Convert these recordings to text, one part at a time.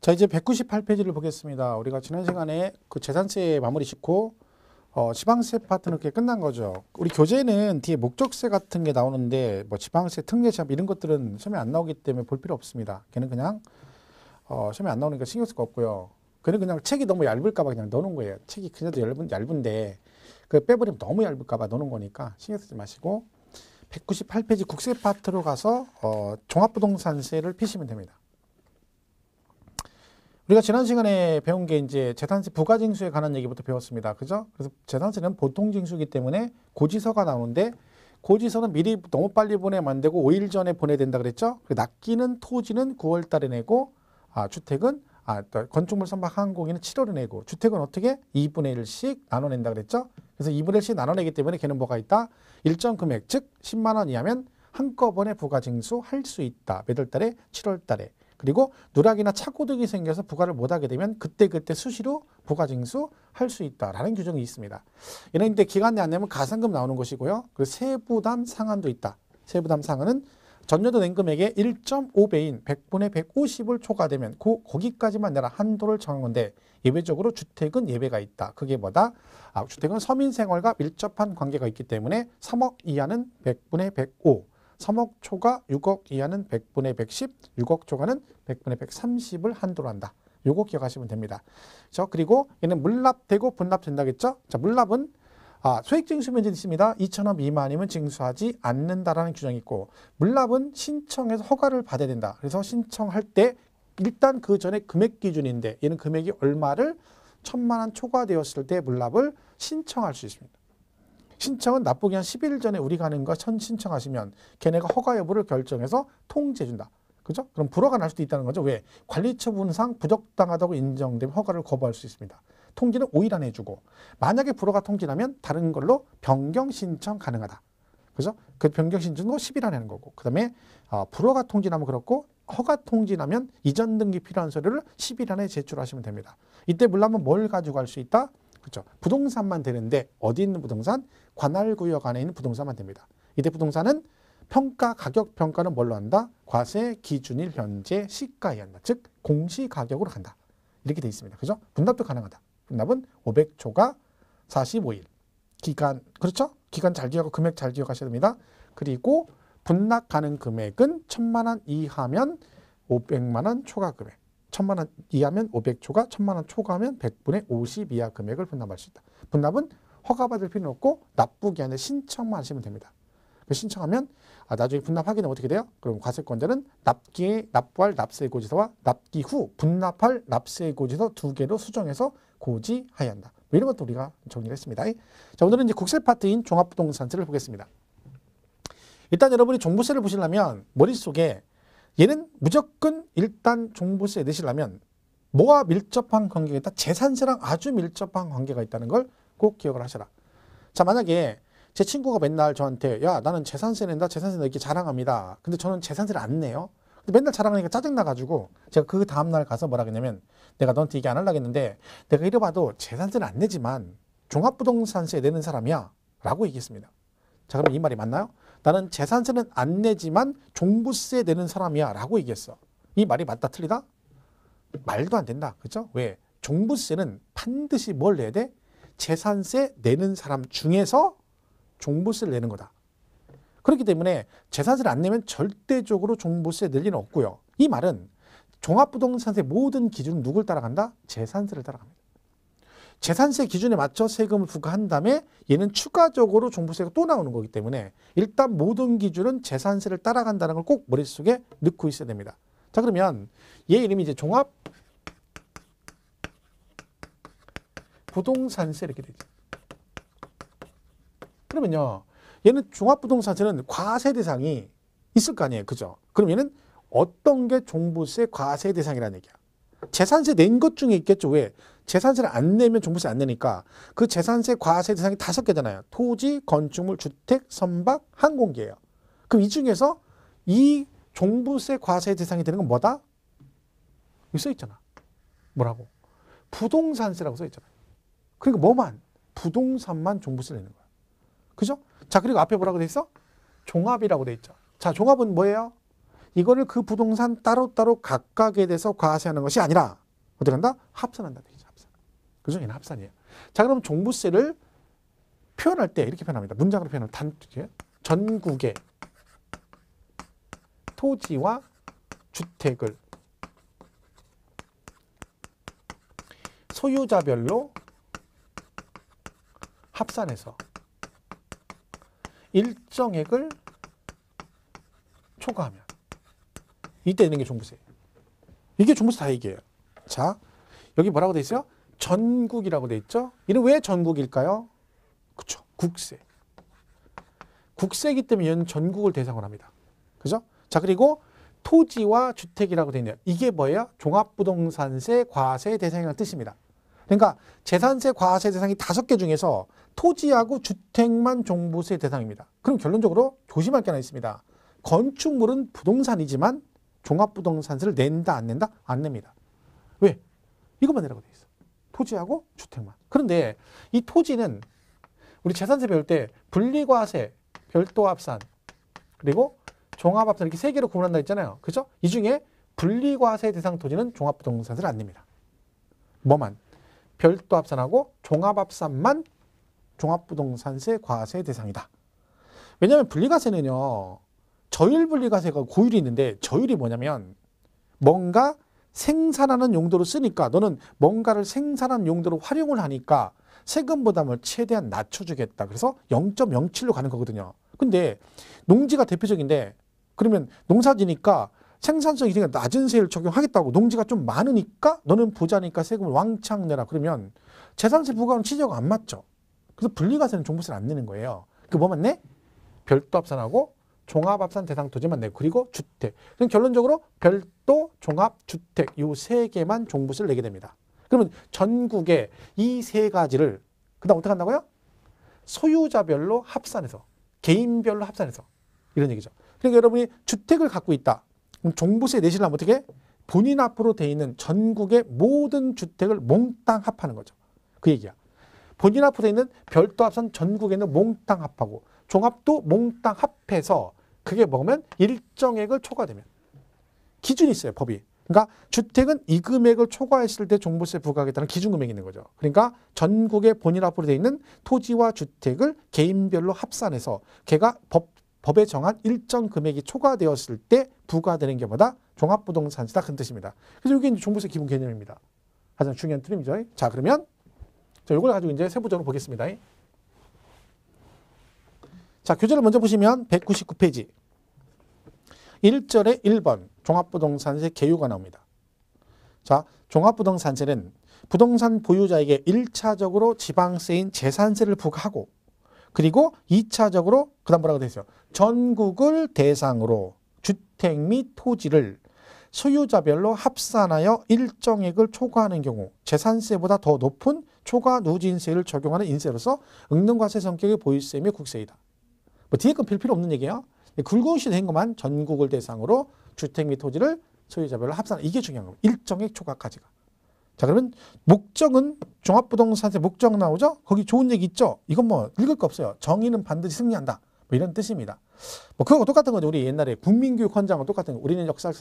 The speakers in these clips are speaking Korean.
자, 이제 198페이지를 보겠습니다. 우리가 지난 시간에 그 재산세 마무리 짓고 지방세 파트는 그게 끝난 거죠. 우리 교재는 뒤에 목적세 같은 게 나오는데 뭐 지방세, 특례세 이런 것들은 시험에 안 나오기 때문에 볼 필요 없습니다. 걔는 그냥 시험에 안 나오니까 신경 쓸 거 없고요. 걔는 그냥 책이 너무 얇을까 봐 그냥 넣어놓은 거예요. 책이 그래도 얇은데 그 빼버리면 너무 얇을까 봐 넣어놓은 거니까 신경 쓰지 마시고 198페이지 국세 파트로 가서 종합부동산세를 피시면 됩니다. 우리가 지난 시간에 배운 게 이제 재산세 부가징수에 관한 얘기부터 배웠습니다. 그죠? 그래서 재산세는 보통징수이기 때문에 고지서가 나오는데 고지서는 미리 너무 빨리 보내면 안 되고 5일 전에 보내야 된다 그랬죠? 납기는 토지는 9월 달에 내고 주택은 건축물 선박 항공기는 7월에 내고 주택은 어떻게? 2분의 1씩 나눠낸다 그랬죠? 그래서 2분의 1씩 나눠내기 때문에 걔는 뭐가 있다? 일정 금액 즉 10만 원 이하면 한꺼번에 부가징수 할 수 있다. 몇 월 달에? 7월 달에. 그리고 누락이나 차고득이 생겨서 부과를 못하게 되면 그때 수시로 부가징수 할 수 있다라는 규정이 있습니다. 얘는 근데 기간 내 안 내면 가산금 나오는 것이고요. 그리고 세부담 상한도 있다. 세부담 상한은 전년도 낸 금액의 1.5배인 100분의 150을 초과되면 거기까지만 내라 한도를 정한 건데 예외적으로 주택은 예외가 있다. 그게 뭐다? 주택은 서민생활과 밀접한 관계가 있기 때문에 3억 이하는 100분의 105 3억 초과 6억 이하는 100분의 110, 6억 초과는 100분의 130을 한도로 한다. 요거 기억하시면 됩니다. 그리고 얘는 물납되고 분납된다겠죠? 자, 물납은 소액징수 면제 있습니다. 2,000원 미만이면 징수하지 않는다라는 규정이 있고 물납은 신청해서 허가를 받아야 된다. 그래서 신청할 때 일단 그 전에 금액 기준인데 얘는 금액이 얼마를 1,000만 원 초과되었을 때 물납을 신청할 수 있습니다. 신청은 납부기 한 10일 전에 우리가 하는 거 신청하시면 걔네가 허가 여부를 결정해서 통지해준다. 그죠? 그럼 불허가 날 수도 있다는 거죠. 왜? 관리처분상 부적당하다고 인정되면 허가를 거부할 수 있습니다. 통지는 5일 안에 해주고 만약에 불허가 통지나면 다른 걸로 변경 신청 가능하다. 그죠? 그 변경 신청도 10일 안에 하는 거고 그 다음에 불허가 통지나면 그렇고 허가 통지나면 이전 등기 필요한 서류를 10일 안에 제출하시면 됩니다. 이때 물납은 뭘 가지고 갈 수 있다? 그렇죠. 부동산만 되는데 어디 있는 부동산? 관할구역 안에 있는 부동산만 됩니다. 이때 부동산은 평가, 가격 평가는 뭘로 한다? 과세, 기준일, 현재, 시가에 한다. 즉 공시가격으로 간다. 이렇게 돼 있습니다. 그죠? 분납도 가능하다. 분납은 500초가 45일. 기간, 그렇죠? 기간 잘 기억하고 금액 잘 기억하셔야 됩니다. 그리고 분납 가능 금액은 1,000만 원 이하면 500만 원 초과 금액. 1,000만 원 이하면 500초가, 1,000만 원 초과하면 100분의 50 이하 금액을 분납할 수 있다. 분납은 허가받을 필요는 없고 납부기한에 신청만 하시면 됩니다. 신청하면 나중에 분납하게 되면 어떻게 돼요? 그럼 과세권자는 납기에 납부할 납세고지서와 납기 후 분납할 납세고지서 2개로 수정해서 고지해야 한다. 이런 것도 우리가 정리를 했습니다. 자, 오늘은 이제 국세 파트인 종합부동산세를 보겠습니다. 일단 여러분이 종부세를 보시려면 머릿속에 얘는 무조건 일단 종부세 내시려면 뭐와 밀접한 관계가 있다? 재산세랑 아주 밀접한 관계가 있다는 걸 꼭 기억을 하셔라. 자, 만약에 제 친구가 맨날 저한테 야, 나는 재산세 낸다, 재산세 내 이렇게 자랑합니다. 근데 저는 재산세를 안 내요. 근데 맨날 자랑하니까 짜증나가지고 제가 그 다음날 가서 뭐라 그랬냐면 내가 너한테 얘기 안 하려고 했는데 내가 이래봐도 재산세는 안 내지만 종합부동산세 내는 사람이야 라고 얘기했습니다. 자, 그럼 이 말이 맞나요? 나는 재산세는 안 내지만 종부세 내는 사람이야 라고 얘기했어. 이 말이 맞다 틀리다? 말도 안 된다. 그렇죠? 왜? 종부세는 반드시 뭘 내야 돼? 재산세 내는 사람 중에서 종부세를 내는 거다. 그렇기 때문에 재산세를 안 내면 절대적으로 종부세 낼 일은 없고요. 이 말은 종합부동산세 모든 기준은 누굴 따라간다? 재산세를 따라갑니다. 재산세 기준에 맞춰 세금을 부과한 다음에 얘는 추가적으로 종부세가 또 나오는 거기 때문에 일단 모든 기준은 재산세를 따라간다는 걸 꼭 머릿속에 넣고 있어야 됩니다. 자, 그러면 얘 이름이 이제 종합부동산세 이렇게 되죠. 그러면요, 얘는 종합부동산세는 과세 대상이 있을 거 아니에요. 그죠? 그럼 얘는 어떤 게 종부세 과세 대상이라는 얘기야. 재산세 낸 것 중에 있겠죠. 왜? 재산세를 안 내면 종부세 안 내니까 그 재산세 과세 대상이 5개잖아요. 토지, 건축물, 주택, 선박, 항공기예요. 그럼 이 중에서 이 종부세 과세 대상이 되는 건 뭐다? 여기 써 있잖아. 뭐라고? 부동산세라고 써 있잖아요. 그러니까 뭐만? 부동산만 종부세 내는 거야. 그죠? 자, 그리고 앞에 뭐라고 돼 있어? 종합이라고 돼 있죠. 자, 종합은 뭐예요? 이거를 그 부동산 따로따로 각각에 대해서 과세하는 것이 아니라 어떻게 한다? 합산한다. 합산. 그죠? 얘는 합산이에요. 자, 그럼 종부세를 표현할 때 이렇게 표현합니다. 문장으로 표현하면 전국의 토지와 주택을 소유자별로 합산해서 일정액을 초과하면 이때 있는 게 종부세. 이게 종부세 다 얘기예요. 자, 여기 뭐라고 돼 있어요? 전국이라고 돼 있죠? 이는 왜 전국일까요? 그쵸. 국세. 국세이기 때문에 얘는 전국을 대상으로 합니다. 그죠? 자, 그리고 토지와 주택이라고 돼 있네요. 이게 뭐예요? 종합부동산세 과세 대상이라는 뜻입니다. 그러니까 재산세 과세 대상이 5개 중에서 토지하고 주택만 종부세 대상입니다. 그럼 결론적으로 조심할 게 하나 있습니다. 건축물은 부동산이지만 종합부동산세를 낸다 안 낸다? 안 냅니다. 왜? 이것만 내라고 돼 있어. 토지하고 주택만. 그런데 이 토지는 우리 재산세 배울 때 분리과세, 별도합산, 그리고 종합합산 이렇게 3개로 구분한다 했잖아요. 그죠? 이 중에 분리과세 대상 토지는 종합부동산세를 안 냅니다. 뭐만? 별도합산하고 종합합산만 종합부동산세 과세 대상이다. 왜냐하면 분리과세는요. 저율분리과세가 고율이 있는데 저율이 뭐냐면 뭔가 생산하는 용도로 쓰니까 너는 뭔가를 생산하는 용도로 활용을 하니까 세금 부담을 최대한 낮춰주겠다. 그래서 0.07로 가는 거거든요. 근데 농지가 대표적인데 그러면 농사지니까 생산성이 되게 낮은 세를 적용하겠다고 농지가 좀 많으니까 너는 부자니까 세금을 왕창 내라. 그러면 재산세 부과는 취지하고 안 맞죠. 그래서 분리과세는 종부세를 안 내는 거예요. 그 뭐만 내? 별도합산하고 종합합산 대상 토지만 내고 그리고 주택. 그럼 결론적으로 별도, 종합, 주택 이 3개만 종부세를 내게 됩니다. 그러면 전국에 이 3가지를 그다음 어떻게 한다고요? 소유자별로 합산해서 개인별로 합산해서 이런 얘기죠. 그러니까 여러분이 주택을 갖고 있다. 그럼 종부세 내시려면 어떻게? 본인 앞으로 돼 있는 전국의 모든 주택을 몽땅 합하는 거죠. 그 얘기야. 본인 앞으로 돼 있는 별도 합산 전국에 있는 몽땅 합하고 종합도 몽땅 합해서 그게 먹으면 일정액을 초과되면 기준이 있어요. 법이. 그러니까 주택은 이 금액을 초과했을 때 종부세 부과하겠다는 기준금액이 있는 거죠. 그러니까 전국에 본인 앞으로 돼 있는 토지와 주택을 개인별로 합산해서 걔가 법에 정한 일정 금액이 초과되었을 때 부과되는 게 뭐다? 종합부동산세다. 그런 뜻입니다. 그래서 이게 이제 종부세 기본 개념입니다. 가장 중요한 틀림이죠. 자, 그러면 이걸 가지고 이제 세부적으로 보겠습니다. 자, 교재를 먼저 보시면 199페이지 1절에 1번 종합부동산세 개요가 나옵니다. 자, 종합부동산세는 부동산 보유자에게 1차적으로 지방세인 재산세를 부과하고 그리고 2차적으로 그 다음 뭐라고 되어 있어요? 전국을 대상으로 주택 및 토지를 소유자별로 합산하여 일정액을 초과하는 경우 재산세보다 더 높은 초과 누진세를 적용하는 인세로서 응능과세 성격의 보유세이며 국세이다. 뭐 뒤에 건 필요 없는 얘기예요. 굵은시 된 것만 전국을 대상으로 주택 및 토지를 소유자별로 합산. 이게 중요한 겁니다. 일정액 초과까지가. 자, 그러면 목적은 종합부동산세 목적 나오죠? 거기 좋은 얘기 있죠? 이건 뭐 읽을 거 없어요. 정의는 반드시 승리한다. 뭐 이런 뜻입니다. 뭐 그거 똑같은 거죠. 우리 옛날에 국민교육 헌장은 똑같은 거. 우리는 역사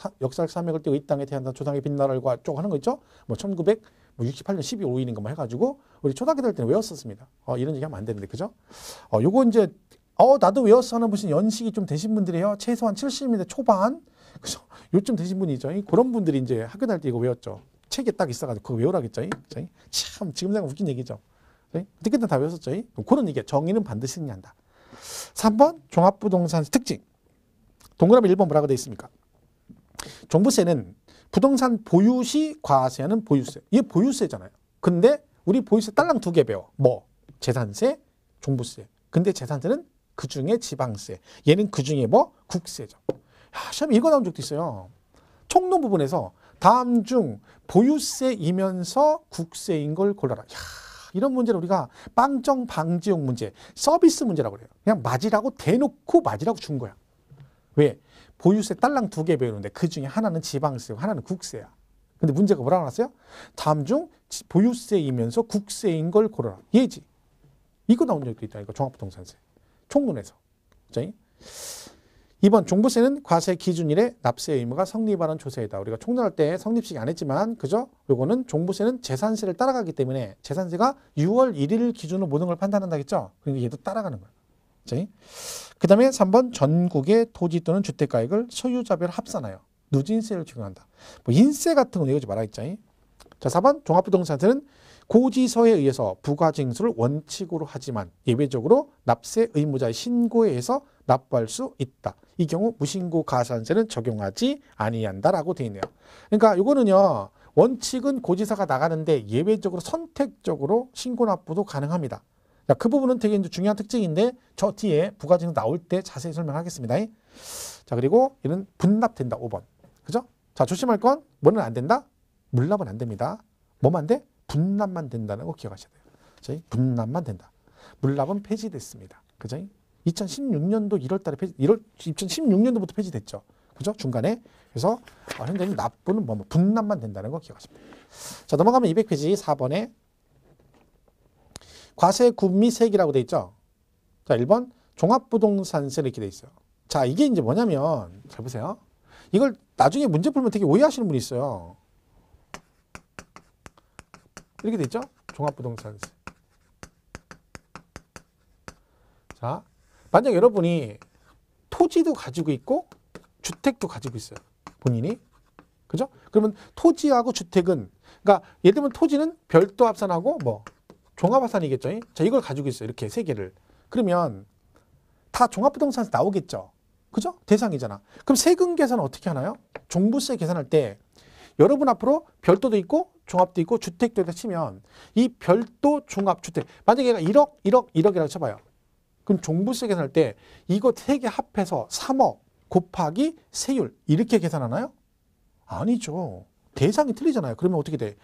사명을 띠고 이 땅에 태어난 조상의 빛나라를 쭉 하는 거 있죠? 뭐 1968년 12.5일인가 뭐 해가지고 우리 초등학교 다닐 때는 외웠었습니다. 이런 얘기 하면 안 되는데, 그죠? 요거 이제 나도 외웠어 하는 분이 연식이 좀 되신 분들이에요. 최소한 70년대 초반. 그죠? 요쯤 되신 분이죠. 그런 분들이 이제 학교 다닐 때 이거 외웠죠. 책에 딱 있어가지고 그거 외우라겠죠. 참 지금 생각 웃긴 얘기죠. 그때는 다 외웠었죠. 그런 얘기야. 정의는 반드시 승리한다. 3번 종합부동산 특징. 동그라미 1번 뭐라고 되어 있습니까? 종부세는 부동산 보유 시 과세하는 보유세. 이게 보유세잖아요. 근데 우리 보유세 딸랑 2개 배워. 뭐? 재산세, 종부세. 근데 재산세는 그중에 지방세. 얘는 그중에 뭐? 국세죠. 시험에 이거 나온 적도 있어요. 총론 부분에서 다음 중 보유세이면서 국세인 걸 골라라. 이런 문제를 우리가 빵정 방지용 문제, 서비스 문제라고 그래요. 그냥 맞으라고 대놓고 맞으라고 준 거야. 왜? 보유세 딸랑 2개 배우는데 그중에 하나는 지방세고 하나는 국세야. 근데 문제가 뭐라고 나왔어요? 다음 중 보유세이면서 국세인 걸 고르라. 얘지. 이거 나온 적도 있다니까. 종합부동산세. 총론에서. 2번 종부세는 과세 기준일에 납세 의무가 성립하는 조세이다. 우리가 총론할 때 성립식 안 했지만 그죠? 요거는 종부세는 재산세를 따라가기 때문에 재산세가 6월 1일 기준으로 모든 걸 판단한다겠죠? 그러니까 얘도 따라가는 거예요. 그 다음에 3번 전국의 토지 또는 주택가액을 소유자별 합산하여 누진세를 적용한다. 뭐 인세 같은 거 내지 말아있죠. 자, 4번 종합부동산세는 고지서에 의해서 부가징수를 원칙으로 하지만 예외적으로 납세 의무자의 신고에 의해서 납부할 수 있다. 이 경우 무신고 가산세는 적용하지 아니한다라고 되어 있네요. 그러니까 이거는요. 원칙은 고지서가 나가는데 예외적으로 선택적으로 신고 납부도 가능합니다. 자, 그 부분은 되게 이제 중요한 특징인데 저 뒤에 부가징수 나올 때 자세히 설명하겠습니다. 자, 그리고 얘는 분납된다. 5번. 그죠? 자, 조심할 건 뭐는 안 된다? 물납은 안 됩니다. 뭐만 돼? 분납만 된다는 거 기억하셔야 돼요. 분납만 된다. 물납은 폐지됐습니다. 그죠? 2016년도 1월 달에 2016년도부터 폐지됐죠. 그죠? 중간에. 그래서 현재는 납부는 분납만 된다는 거 기억하시면 돼요. 자, 넘어가면 200페이지 4번에 과세 구미 세기라고 돼 있죠. 자, 1번 종합부동산세 이렇게 돼 있어요. 자, 이게 이제 뭐냐면 잘 보세요. 이걸 나중에 문제 풀면 되게 오해하시는 분이 있어요. 이렇게 돼 있죠? 종합부동산세. 자, 만약 여러분이 토지도 가지고 있고 주택도 가지고 있어요. 본인이. 그죠? 그러면 토지하고 주택은 그러니까 예를 들면 토지는 별도 합산하고 뭐 종합합산이겠죠. 자, 이걸 가지고 있어요. 이렇게 세 개를. 그러면 다 종합부동산세 나오겠죠. 그죠? 대상이잖아. 그럼 세금 계산은 어떻게 하나요? 종부세 계산할 때 여러분 앞으로 별도도 있고 종합도 있고 주택도 있다 치면 이 별도 종합 주택 만약에 얘가 1억 1억 1억이라고 쳐봐요. 그럼 종부세 계산할 때 이거 세 개 합해서 3억 곱하기 세율 이렇게 계산하나요? 아니죠. 대상이 틀리잖아요. 그러면 어떻게 돼?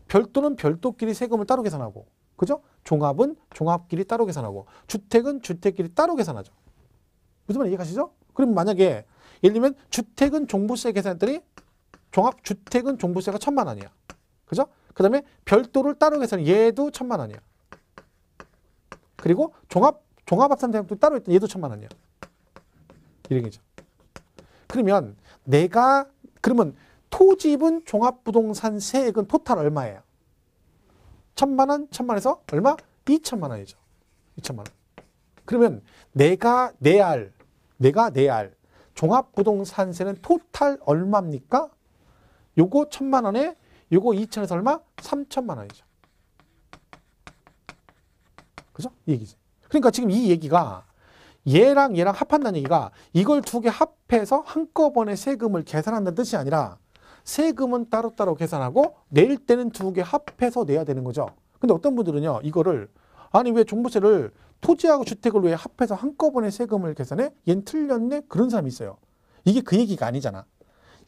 별도는 별도끼리 세금을 따로 계산하고 그죠? 종합은 종합끼리 따로 계산하고 주택은 주택끼리 따로 계산하죠. 무슨 말인지 이해가시죠? 그럼 만약에 예를 들면 주택은 종부세 계산했더니 종합주택은 종부세가 1,000만 원이야. 그죠? 그 다음에 별도를 따로 계산해 얘도 1,000만 원이야. 그리고 종합합산 대상도 따로 있던 얘도 1,000만 원이야. 이런 거죠. 그러면 그러면 토지분 종합부동산세액은 토탈 얼마예요? 1,000만 원, 1,000만 원에서 얼마? 2,000만 원이죠. 2,000만 원. 그러면 내가 내야 할 종합부동산세는 토탈 얼마입니까? 요거 1,000만 원에 요거 2,000에서 얼마? 3,000만 원이죠. 그죠? 이 얘기지. 그러니까 지금 이 얘기가 얘랑 얘랑 합한다는 얘기가 이걸 두 개 합해서 한꺼번에 세금을 계산한다는 뜻이 아니라 세금은 따로따로 계산하고 낼 때는 두 개 합해서 내야 되는 거죠. 근데 어떤 분들은요. 이거를 아니 왜 종부세를 토지하고 주택을 왜 합해서 한꺼번에 세금을 계산해? 얘는 틀렸네? 그런 사람이 있어요. 이게 그 얘기가 아니잖아.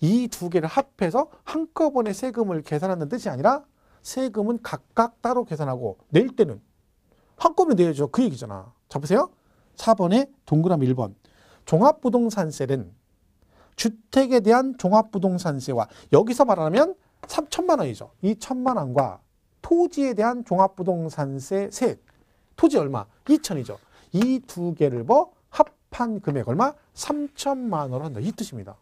이 두 개를 합해서 한꺼번에 세금을 계산하는 뜻이 아니라 세금은 각각 따로 계산하고 낼 때는 한꺼번에 내야죠. 그 얘기잖아. 자 보세요. 4번에 동그라미 1번. 종합부동산세는 주택에 대한 종합부동산세와 여기서 말하면 3,000만 원이죠. 이 1,000만 원과 토지에 대한 종합부동산세 세액. 토지 얼마? 2,000이죠. 이 두 개를 합한 금액 얼마? 3,000만 원을 한다. 이 뜻입니다.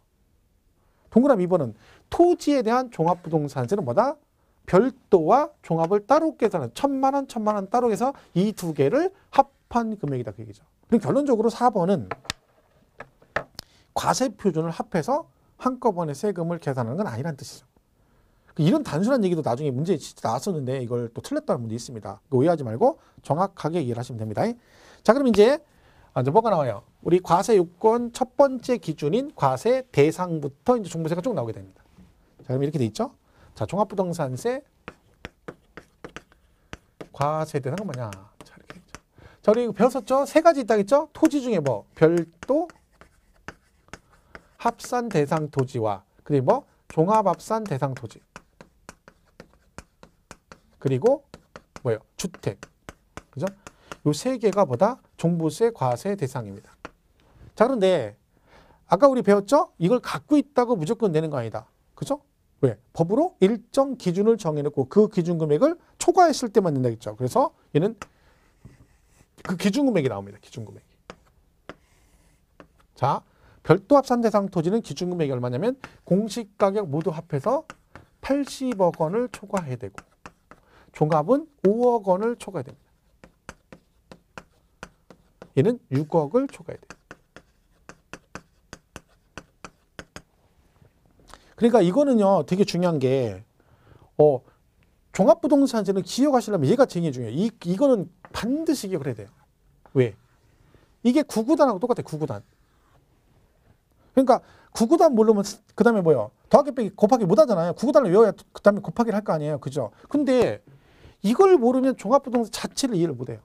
동그라미 2번은 토지에 대한 종합부동산세는 뭐다? 별도와 종합을 따로 계산한 1,000만 원, 1,000만 원 따로 해서 이 두 개를 합한 금액이다. 그 얘기죠. 그리고 결론적으로 4번은 과세 표준을 합해서 한꺼번에 세금을 계산하는 건 아니란 뜻이죠. 이런 단순한 얘기도 나중에 문제에 진짜 나왔었는데 이걸 또 틀렸다는 분도 있습니다. 오해하지 말고 정확하게 이해를 하시면 됩니다. 자, 그럼 이제 뭐가 나와요? 우리 과세 요건 첫 번째 기준인 과세 대상부터 이제 종부세가 쭉 나오게 됩니다. 자, 그럼 이렇게 돼 있죠? 자, 종합부동산세 과세 대상은 뭐냐? 자, 이렇게 있죠. 자, 우리 이거 배웠었죠? 세 가지 있다겠죠? 토지 중에 별도 합산 대상 토지와 그리고 종합합산 대상 토지. 그리고 주택. 그죠? 요 세 개가 종부세 과세 대상입니다. 자, 그런데 아까 우리 배웠죠? 이걸 갖고 있다고 무조건 내는 거 아니다. 그죠? 왜? 법으로 일정 기준을 정해놓고 그 기준 금액을 초과했을 때만 낸다 했죠. 그래서 얘는 그 기준 금액이 나옵니다. 기준 금액이. 자, 별도 합산 대상 토지는 기준금액이 얼마냐면 공시가격 모두 합해서 80억 원을 초과해야 되고 종합은 5억 원을 초과해야 됩니다. 얘는 6억을 초과해야 돼요. 그러니까 이거는요 되게 중요한 게 종합부동산세는 기억하시려면 얘가 되게 중요해요. 이거는 반드시 기억을 해야 돼요. 왜? 이게 구구단하고 똑같아요. 구구단. 그러니까 구구단 모르면 그 다음에 뭐예요? 더하기 빼기 곱하기 못 하잖아요. 구구단을 외워야 그 다음에 곱하기를 할 거 아니에요. 그죠? 근데 이걸 모르면 종합부동산 자체를 이해를 못 해요.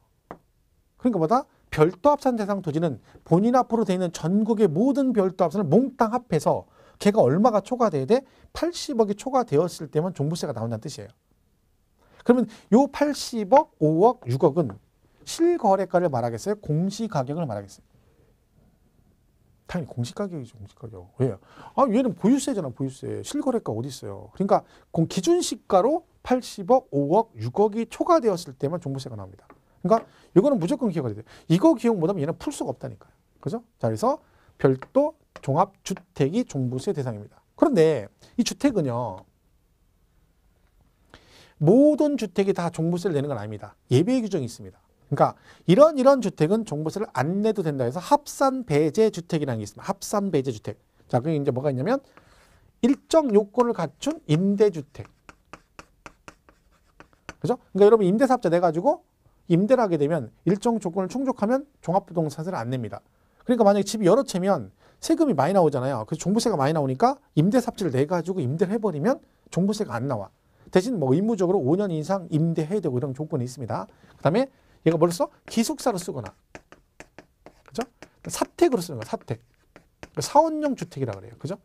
그러니까 뭐다? 별도 합산 대상 토지는 본인 앞으로 되어 있는 전국의 모든 별도 합산을 몽땅 합해서 걔가 얼마가 초과돼야 돼? 80억이 초과되었을 때만 종부세가 나온다는 뜻이에요. 그러면 요 80억, 5억, 6억은 실거래가를 말하겠어요? 공시가격을 말하겠어요? 당연히 공시가격이죠. 공시가격. 왜요? 얘는 보유세잖아. 보유세. 실거래가 어디 있어요? 그러니까 기준시가로 80억, 5억, 6억이 초과되었을 때만 종부세가 나옵니다. 그러니까 이거는 무조건 기억해야 돼요. 이거 기억 못하면 얘는 풀 수가 없다니까요. 그죠? 자, 그래서 별도 종합주택이 종부세 대상입니다. 그런데 이 주택은요. 모든 주택이 다 종부세를 내는 건 아닙니다. 예외 규정이 있습니다. 그러니까 이런 주택은 종부세를 안 내도 된다 해서 합산배제주택이라는 게 있습니다. 합산배제주택. 자, 그게 이제 뭐가 있냐면 일정 요건을 갖춘 임대주택. 그죠? 그러니까 여러분 임대사업자 내가지고 임대를 하게 되면 일정 조건을 충족하면 종합부동산세를 안 냅니다. 그러니까 만약에 집이 여러 채면 세금이 많이 나오잖아요. 그래서 종부세가 많이 나오니까 임대사업자를 내가지고 임대를 해버리면 종부세가 안 나와. 대신 뭐 의무적으로 5년 이상 임대해야 되고 이런 조건이 있습니다. 그 다음에 얘가 뭘 써? 기숙사로 쓰거나, 그죠? 사택으로 쓰는 거야, 사택. 사원용 주택이라고 그래요. 그죠?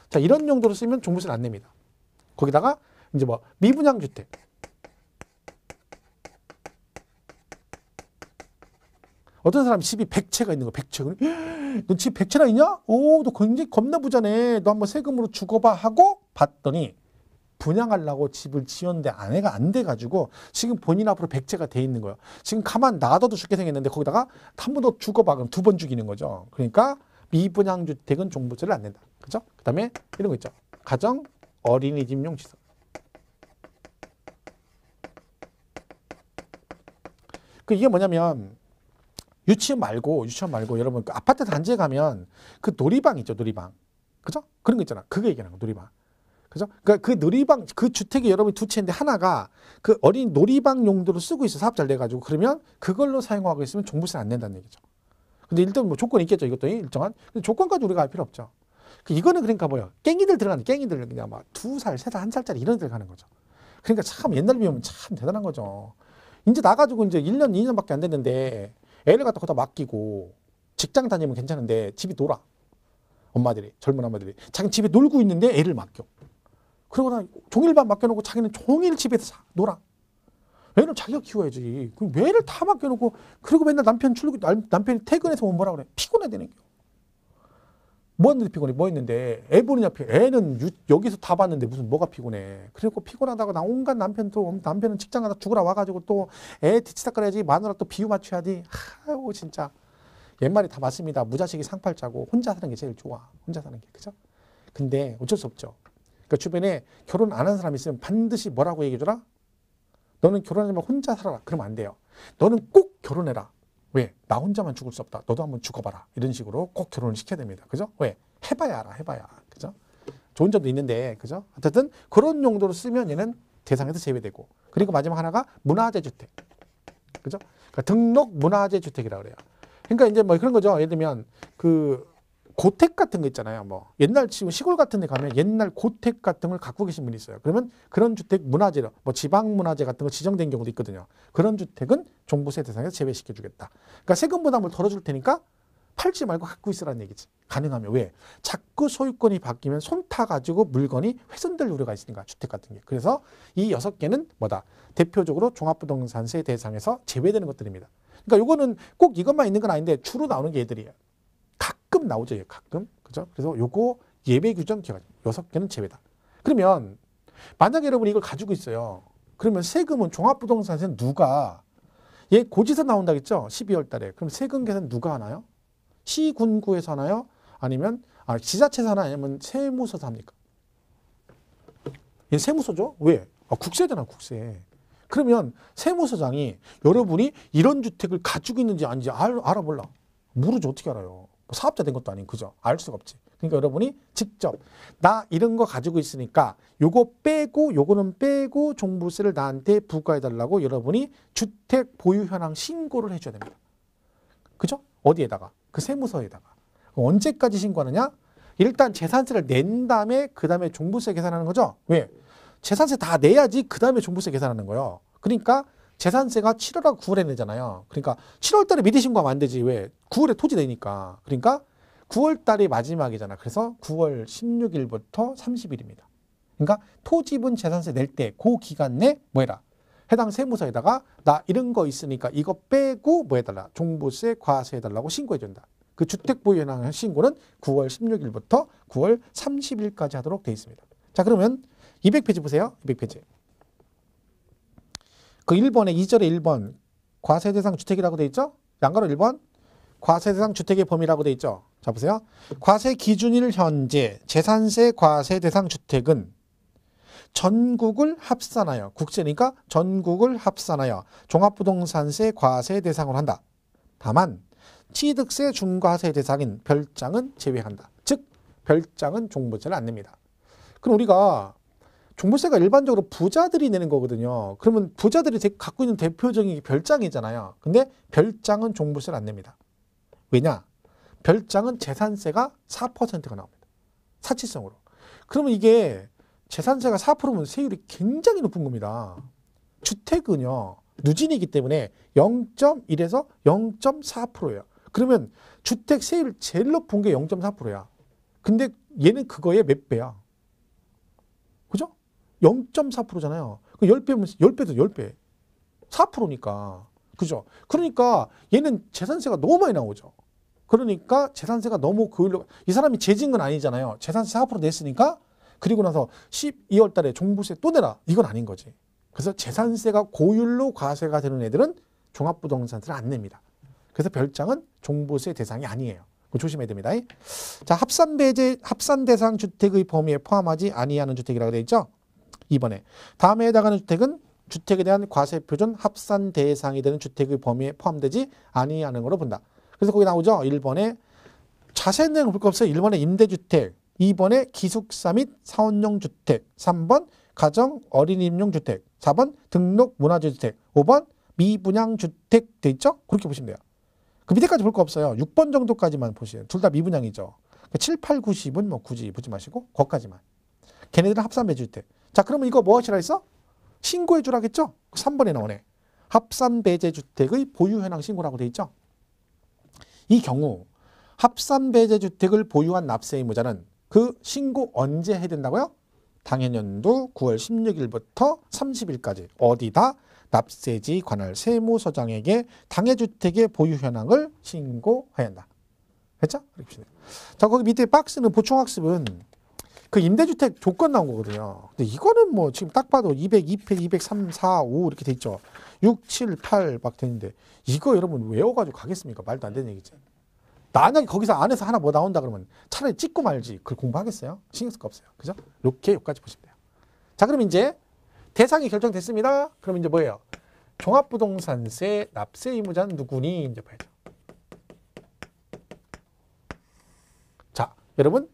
자, 이런 용도로 쓰면 종부세를 안 냅니다. 거기다가 이제 뭐 미분양 주택. 어떤 사람 집이 100채가 있는 거, 100채. 너 집 100채나 있냐? 너 굉장히 겁나 부자네. 너 한번 세금으로 주거봐 하고 봤더니 분양하려고 집을 지었는데 아내가 안 돼가지고 지금 본인 앞으로 100채가 돼 있는 거예요. 지금 가만 놔둬도 죽게 생겼는데 거기다가 한 번 더 죽어봐. 그럼 2번 죽이는 거죠. 그러니까 미분양주택은 종부세를 안 낸다. 그죠? 그 다음에 이런 거 있죠. 가정 어린이집용 시설. 이게 뭐냐면 유치원 말고 여러분 그 아파트 단지에 가면 그 놀이방 있죠. 놀이방. 그죠? 그런 거 있잖아. 그거 얘기하는 거. 놀이방. 그죠? 그러니까 그 놀이방, 그 주택이 여러분이 두 채인데 하나가 그 어린 놀이방 용도로 쓰고 있어. 사업자를 내가지고. 그러면 그걸로 사용하고 있으면 종부세는 안 낸다는 얘기죠. 근데 일단 뭐 조건이 있겠죠. 이것도 일정한. 근데 조건까지 우리가 알 필요 없죠. 이거는 그러니까 뭐야. 깽이들 들어가는, 깽이들 그냥 막 2살, 3살, 1살짜리 이런 애들 가는 거죠. 그러니까 참 옛날 비하면 참 대단한 거죠. 이제 나가지고 이제 1년, 2년밖에 안 됐는데 애를 갖다 거기다 맡기고 직장 다니면 괜찮은데 집이 놀아. 엄마들이, 젊은 엄마들이. 자기 집에 놀고 있는데 애를 맡겨. 그러고나 종일반 맡겨놓고 자기는 종일 집에서 놀아. 애는 자기가 키워야지. 그럼 왜 애를 다 맡겨놓고 그리고 맨날 남편이 퇴근해서 오면 뭐라 그래? 피곤해 되는 거. 뭐 했는데 피곤해? 뭐 했는데? 애 보느냐 애는 여기서 다 봤는데 무슨 뭐가 피곤해? 그리고 피곤하다고 나 온갖 남편은 직장 가다 죽으라 와가지고 또 애 뒤치다거려야지 마누라 또 비유 맞춰야지. 아유 진짜 옛말이 다 맞습니다. 무자식이 상팔자고 혼자 사는 게 제일 좋아. 혼자 사는 게. 그죠? 근데 어쩔 수 없죠. 그러니까 주변에 결혼 안 한 사람이 있으면 반드시 뭐라고 얘기해줘라? 너는 결혼하지만 혼자 살아라. 그러면 안 돼요. 너는 꼭 결혼해라. 왜? 나 혼자만 죽을 수 없다. 너도 한번 죽어봐라. 이런 식으로 꼭 결혼을 시켜야 됩니다. 그죠? 왜? 해봐야 알아. 해봐야. 그죠? 좋은 점도 있는데, 그죠? 어쨌든 그런 용도로 쓰면 얘는 대상에서 제외되고. 그리고 마지막 하나가 문화재 주택. 그죠? 그러니까 등록 문화재 주택이라고 그래요. 그러니까 이제 뭐 그런 거죠. 예를 들면 고택 같은 거 있잖아요. 뭐 옛날 지금 시골 같은 데 가면 옛날 고택 같은 걸 갖고 계신 분이 있어요. 그러면 그런 주택 문화재로 뭐 지방 문화재 같은 거 지정된 경우도 있거든요. 그런 주택은 종부세 대상에서 제외시켜 주겠다. 그러니까 세금 부담을 덜어줄 테니까 팔지 말고 갖고 있으라는 얘기지. 가능하면. 왜? 자꾸 소유권이 바뀌면 손타 가지고 물건이 훼손될 우려가 있으니까 주택 같은 게. 그래서 이 6개는 뭐다? 대표적으로 종합부동산세 대상에서 제외되는 것들입니다. 그러니까 요거는 꼭 이것만 있는 건 아닌데 주로 나오는 게 얘들이에요. 가끔 나오죠. 가끔. 그죠? 그래서 요거 예외 규정 기억하죠. 6개는 제외다. 그러면 만약에 여러분이 이걸 가지고 있어요. 그러면 세금은 종합부동산세는 누가 고지서 나온다겠죠? 12월 달에. 그럼 세금 계산 누가 하나요? 시군구에서 하나요? 아니면 지자체사나 아니면 세무서사 합니까? 얘는 세무서죠? 왜? 국세잖아, 국세. 그러면 세무서장이 여러분이 이런 주택을 가지고 있는지 아닌지 알아볼라. 모르죠. 어떻게 알아요? 사업자 된 것도 아니고, 그죠? 알 수가 없지. 그러니까 여러분이 직접 나 이런 거 가지고 있으니까 요거 빼고 요거는 빼고 종부세를 나한테 부과해달라고 여러분이 주택 보유 현황 신고를 해줘야 됩니다. 그죠? 어디에다가? 그 세무서에다가. 언제까지 신고하느냐? 일단 재산세를 낸 다음에 그 다음에 종부세 계산하는 거죠. 왜? 재산세 다 내야지 그 다음에 종부세 계산하는 거예요. 그러니까 재산세가 7월하고 9월에 내잖아요. 그러니까 7월 달에 미리 신고하면 안 되지. 왜? 9월에 토지 내니까. 그러니까 9월 달이 마지막이잖아. 그래서 9월 16일부터 30일입니다. 그러니까 토지분 재산세 낼 때 그 기간 내 뭐 해라? 해당 세무서에다가 나 이런 거 있으니까 이거 빼고 뭐 해달라? 종부세 과세해달라고 신고해준다. 그 주택보유현황 신고는 9월 16일부터 9월 30일까지 하도록 되어 있습니다. 자, 그러면 200페이지 보세요. 200페이지. 그 1번에 2절에 1번 과세대상 주택이라고 되어 있죠? 양가로 1번 과세대상 주택의 범위라고 되어 있죠? 자, 보세요. 과세 기준일 현재 재산세 과세대상 주택은 전국을 합산하여, 국세니까 전국을 합산하여 종합부동산세 과세 대상으로 한다. 다만 취득세 중과세 대상인 별장은 제외한다. 즉 별장은 종부세를 안 냅니다. 그럼 우리가 종부세가 일반적으로 부자들이 내는 거거든요. 그러면 부자들이 갖고 있는 대표적인 게 별장이잖아요. 근데 별장은 종부세를 안 냅니다. 왜냐? 별장은 재산세가 4%가 나옵니다. 사치성으로. 그러면 이게 재산세가 4%면 세율이 굉장히 높은 겁니다. 주택은요, 누진이기 때문에 0.1에서 0.4%예요. 그러면 주택 세율 제일 높은 게 0.4%야. 근데 얘는 그거의 몇 배야? 그죠? 0.4%잖아요. 10배면 10배도 10배. 4%니까. 그죠? 그러니까 얘는 재산세가 너무 많이 나오죠. 그러니까 재산세가 너무 이 사람이 재진 건 아니잖아요. 재산세 4% 냈으니까 그리고 나서 12월 달에 종부세 또 내라. 이건 아닌 거지. 그래서 재산세가 고율로 과세가 되는 애들은 종합부동산세를 안 냅니다. 그래서 별장은 종부세 대상이 아니에요. 그거 조심해야 됩니다. 자, 합산 대상 주택의 범위에 포함하지 아니하는 주택이라고 되어 있죠. 2번에 다음에 해당하는 주택은 주택에 대한 과세 표준 합산 대상이 되는 주택의 범위에 포함되지 아니하는 걸로 본다. 그래서 거기 나오죠. 1번에 자세한 내용 볼 거 없어요. 1번에 임대주택, 2번에 기숙사 및 사원용 주택, 3번 가정 어린이용 주택, 4번 등록 문화재 주택, 5번 미분양 주택 돼 있죠? 그렇게 보시면 돼요. 그 밑에까지 볼 거 없어요. 6번 정도까지만 보세요. 둘 다 미분양이죠. 7, 8, 9, 10은 뭐 굳이 보지 마시고 거기까지만. 걔네들은 합산 배제주택. 자, 그러면 이거 뭐 하시라 했어? 신고해 주라겠죠? 3번에 나오네. 합산 배제주택의 보유 현황 신고라고 돼 있죠? 이 경우 합산 배제주택을 보유한 납세 의무자는 그 신고 언제 해야 된다고요? 당해년도 9월 16일부터 30일까지 어디다? 납세지 관할 세무서장에게 당해주택의 보유 현황을 신고해야 한다. 됐죠? 자, 거기 밑에 박스는 보충학습은 그 임대주택 조건 나온 거거든요. 근데 이거는 뭐 지금 딱 봐도 202페이지, 203, 4, 5 이렇게 돼 있죠. 6, 7, 8 막 되는데 이거 여러분 외워가지고 가겠습니까? 말도 안 되는 얘기지. 만약에 거기서 안에서 하나 뭐 나온다 그러면 차라리 찍고 말지. 그걸 공부하겠어요? 신경 쓸 거 없어요. 그죠? 이렇게 여기까지 보시면 돼요. 자, 그럼 이제 대상이 결정됐습니다. 그럼 이제 뭐예요? 종합부동산세 납세 의무자는 누구니? 이제 봐야죠. 자, 여러분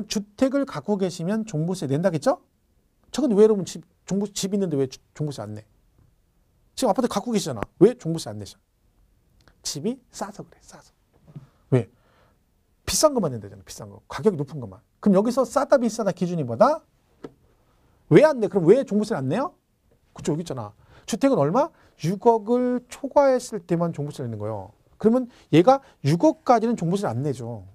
주택을 갖고 계시면 종부세 낸다겠죠? 저 근데 왜 여러분 집 있는데 왜 종부세 안 내? 지금 아파트 갖고 계시잖아. 왜 종부세 안 내셔? 집이 싸서 그래. 싸서. 왜? 비싼 것만 낸다잖아. 비싼 거. 가격이 높은 것만. 그럼 여기서 싸다 비싸다 기준이 뭐다? 왜 안 내? 그럼 왜 종부세를 안 내요? 그쵸, 여기 있잖아. 주택은 얼마? 6억을 초과했을 때만 종부세를 내는 거예요. 그러면 얘가 6억까지는 종부세를 안 내죠.